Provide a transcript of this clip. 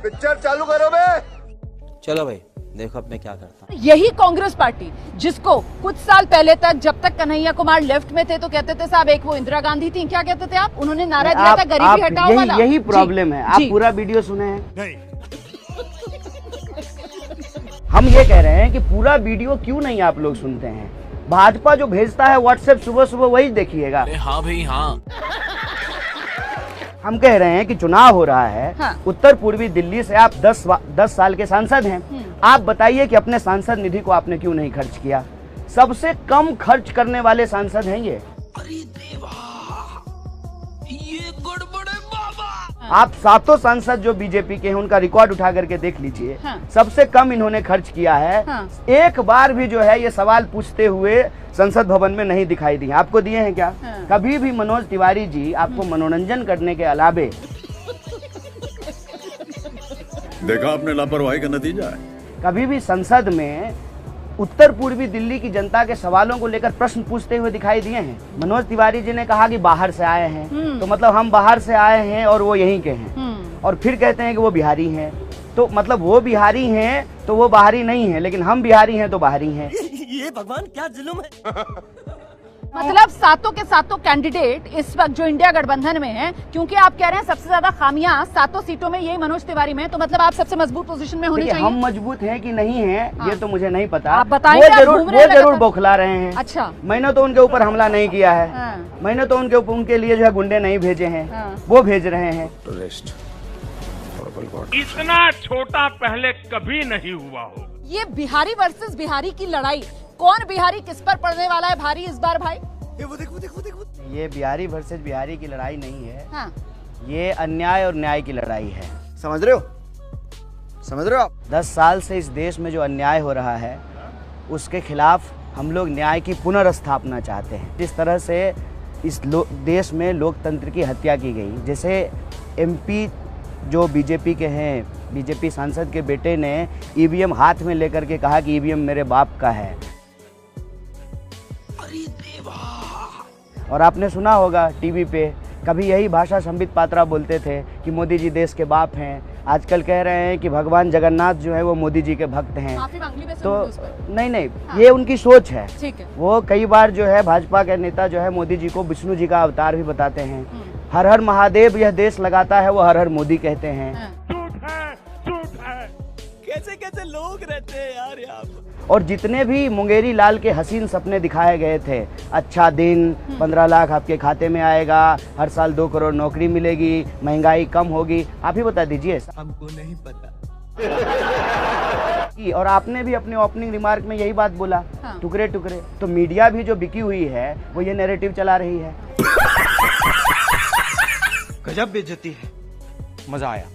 Picture चालू करो बे। चलो भाई देखो अब मैं क्या करता हूँ। यही कांग्रेस पार्टी जिसको कुछ साल पहले तक, जब तक कन्हैया कुमार लेफ्ट में थे तो कहते थे साहब एक वो इंदिरा गांधी थी, क्या कहते थे आप, उन्होंने नारा दिया था गरीबी हटाओ वाला। यही प्रॉब्लम है। आप पूरा वीडियो सुने हैं? नहीं। हम ये कह रहे हैं कि पूरा वीडियो क्यों नहीं आप लोग सुनते हैं? भाजपा जो भेजता है व्हाट्सएप सुबह सुबह वही देखिएगा। हाँ भाई हाँ। हम कह रहे हैं कि चुनाव हो रहा है। हाँ। उत्तर पूर्वी दिल्ली से आप 10 साल के सांसद हैं। आप बताइए कि अपने सांसद निधि को आपने क्यों नहीं खर्च किया? सबसे कम खर्च करने वाले सांसद हैं ये। अरे देवा, ये गड़बड़ है बाबा। आप 7 सांसद जो बीजेपी के हैं उनका रिकॉर्ड उठा करके देख लीजिए। हाँ। सबसे कम इन्होंने खर्च किया है। हाँ। एक बार भी जो है ये सवाल पूछते हुए संसद भवन में नहीं दिखाई दिए। आपको दिए हैं क्या? हाँ। कभी भी मनोज तिवारी जी आपको मनोरंजन करने के अलावे देखा आपने लापरवाही का नतीजा है। कभी भी संसद में उत्तर पूर्वी दिल्ली की जनता के सवालों को लेकर प्रश्न पूछते हुए दिखाई दिए हैं? मनोज तिवारी जी ने कहा कि बाहर से आए हैं, तो मतलब हम बाहर से आए हैं और वो यहीं के हैं, और फिर कहते हैं कि वो बिहारी हैं, तो मतलब वो बिहारी हैं तो वो बाहरी नहीं है, लेकिन हम बिहारी हैं तो बाहरी हैं। ये भगवान क्या जुल्म है। मतलब सातों के सातों कैंडिडेट इस वक्त जो इंडिया गठबंधन में हैं, क्योंकि आप कह रहे हैं सबसे ज्यादा खामियां 7 सीटों में यही मनोज तिवारी में, तो मतलब आप सबसे मजबूत पोजीशन में होने देखिए, चाहिए। हम मजबूत हैं कि नहीं हैं ये तो मुझे नहीं पता। आप बताएंगे, आप घूम रहे हैं वो जरूर लगातार। बौखला रहे हैं। अच्छा। मैंने तो उनके ऊपर हमला नहीं किया है। हाँ। मैंने तो उनके लिए जो है गुंडे नहीं भेजे हैं। हाँ। वो भेज रहे हैं। इतना छोटा पहले कभी नहीं हुआ हो। ये बिहारी वर्सेस बिहारी की लड़ाई, कौन बिहारी किस पर पड़ने वाला है भारी इस बार भाई? ये बिहारी वर्सेज बिहारी की लड़ाई नहीं है। हाँ। ये अन्याय और न्याय की लड़ाई है। समझ रहे हो? समझ रहे हो आप? 10 साल से इस देश में जो अन्याय हो रहा है उसके खिलाफ हम लोग न्याय की पुनर्स्थापना चाहते हैं। जिस तरह से इस देश में लोकतंत्र की हत्या की गई, जैसे एमपी जो बीजेपी के हैं, बीजेपी सांसद के बेटे ने ईवीएम हाथ में लेकर के कहा कि ईवीएम मेरे बाप का है। और आपने सुना होगा टीवी पे, कभी यही भाषा संबित पात्रा बोलते थे कि मोदी जी देश के बाप हैं। आजकल कह रहे हैं कि भगवान जगन्नाथ जो है वो मोदी जी के भक्त हैं। माफी मांग ली वैसे तो उन्होंने उस पर। नहीं हाँ। ये उनकी सोच है। ठीक है। वो कई बार जो है भाजपा के नेता जो है मोदी जी को विष्णु जी का अवतार भी बताते हैं। हर हर महादेव यह देश लगाता है, वो हर हर मोदी कहते हैं। हाँ। झूठ है। कैसे कैसे लोग रहते हैं यार यहाँ पर। और जितने भी मुंगेरी लाल के हसीन सपने दिखाए गए थे, अच्छा दिन, 15 लाख आपके खाते में आएगा, हर साल 2 करोड़ नौकरी मिलेगी, महंगाई कम होगी, आप ही बता दीजिए। हमको नहीं पता। और आपने भी अपने ओपनिंग रिमार्क में यही बात बोला। हाँ। टुकड़े टुकड़े। तो मीडिया भी जो बिकी हुई है वो ये नैरेटिव चला रही है। गजब बेइज्जती है। मजा आया।